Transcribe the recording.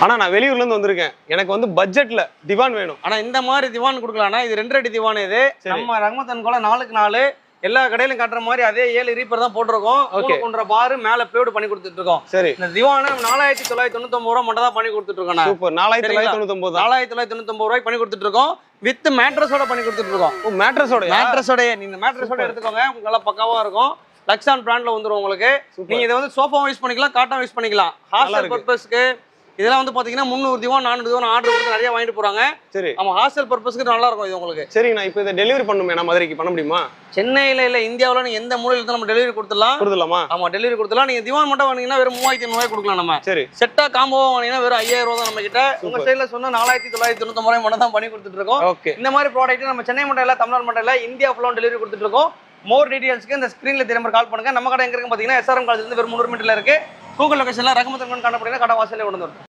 ஆனா நான் வெளியூர்ல இருந்து வந்திருக்கேன். எனக்கு வந்து பட்ஜெட்ல திவான் வேணும். ஆனா இந்த மாதிரி திவான் கொடுக்கலாம்னா இது 2 அடி திவான். இது நம்ம ரஹ்மத் அண்ட் கோல 4க்கு 4 எல்லா கடையிலும் காட்டுற மாதிரி அதே 7 ரீப்பர் தான் போட்டிருக்கோம். 3 பார் மேல பேடு பண்ணி கொடுத்துட்டு இருக்கோம். சரி, இந்த திவான 4999 ரூபாய் மட்டும் தான் பண்ணி கொடுத்துட்டு இருக்கோம். சூப்பர். 4999 4999 ரூபாய்க்கு பண்ணி கொடுத்துட்டு இருக்கோம். வித் மேட்ரஸோட பண்ணி கொடுத்துட்டு இருக்கோம். மேட்ரஸோட நீங்க மேட்ரஸோட எடுத்துக்கோங்க, உங்களுக்கு நல்லா பக்காவா இருக்கும். லக்ஸான் பிராண்ட்ல வந்துரும் உங்களுக்கு. நீங்க இதை வந்து சோஃபாவும் யூஸ் பண்ணிக்கலாம், காட்டும் யூஸ் பண்ணிக்கலாம். ஹாஸ்டல் பர்பஸ்க்கு இதெல்லாம் வந்து பாத்தீங்கன்னா 300 திவான் 400 திவான் ஆர்டர் கொடுத்து நிறைய வாங்கிட்டு போறாங்க. சரி, நம்ம ஹாஸ்டல் பர்பஸ்க்கு நல்லா இருக்கும் இது உங்களுக்கு. சரி, நான் இப்போ இதை டெலிவரி பண்ணுமே, நான் மதுரைக்கு பண்ண முடியுமா? சென்னையில இல்ல இந்தியாவுல நீங்க எந்த மூலையில இருந்தாலும் நம்ம டெலிவரி கொடுத்துடலாமா? ஆமா, டெலிவரி கொடுத்துடலாம். நீங்க திவான் மட்டும் வாங்கினீங்கன்னா வெறும் 3500 ரூபாய் கொடுக்கலாம் நம்ம. சரி, செட்டா காம்போவா வாங்கினீங்கன்னா வெறும் 5000 ரூபாய் தான் நம்ம கிட்ட. உங்க சைடுல சொன்னா 4999 ரூபாய் மட்டும் தான் பண்ணி கொடுத்துட்டு இருக்கோம். இந்த மாதிரி ப்ராடக்ட் நம்ம சென்னை மட்டும் இல்ல, தமிழ்நாடு மட்டும் இல்ல, இந்தியா ஃபுல்லா டெலிவரி கொடுத்துட்டு இருக்கோம். மோர் டீடைல்ஸ்க்கு இந்த ஸ்கிரீன்ல தெரிய நம்பர் கால் பண்ணுங்க. நம்ம கடை எங்க இருக்கு பாத்தீங்கன்னா SRM காலேஜ்ல இருந்து வெறும் 300 மீட்டர்ல இருக்கு. கூகுள் லொகேஷன்ல ரஹ்மத் அண்ட் கோன்னு காணப்படுங்க. கடை வாசல்ல கொண்டு வந்து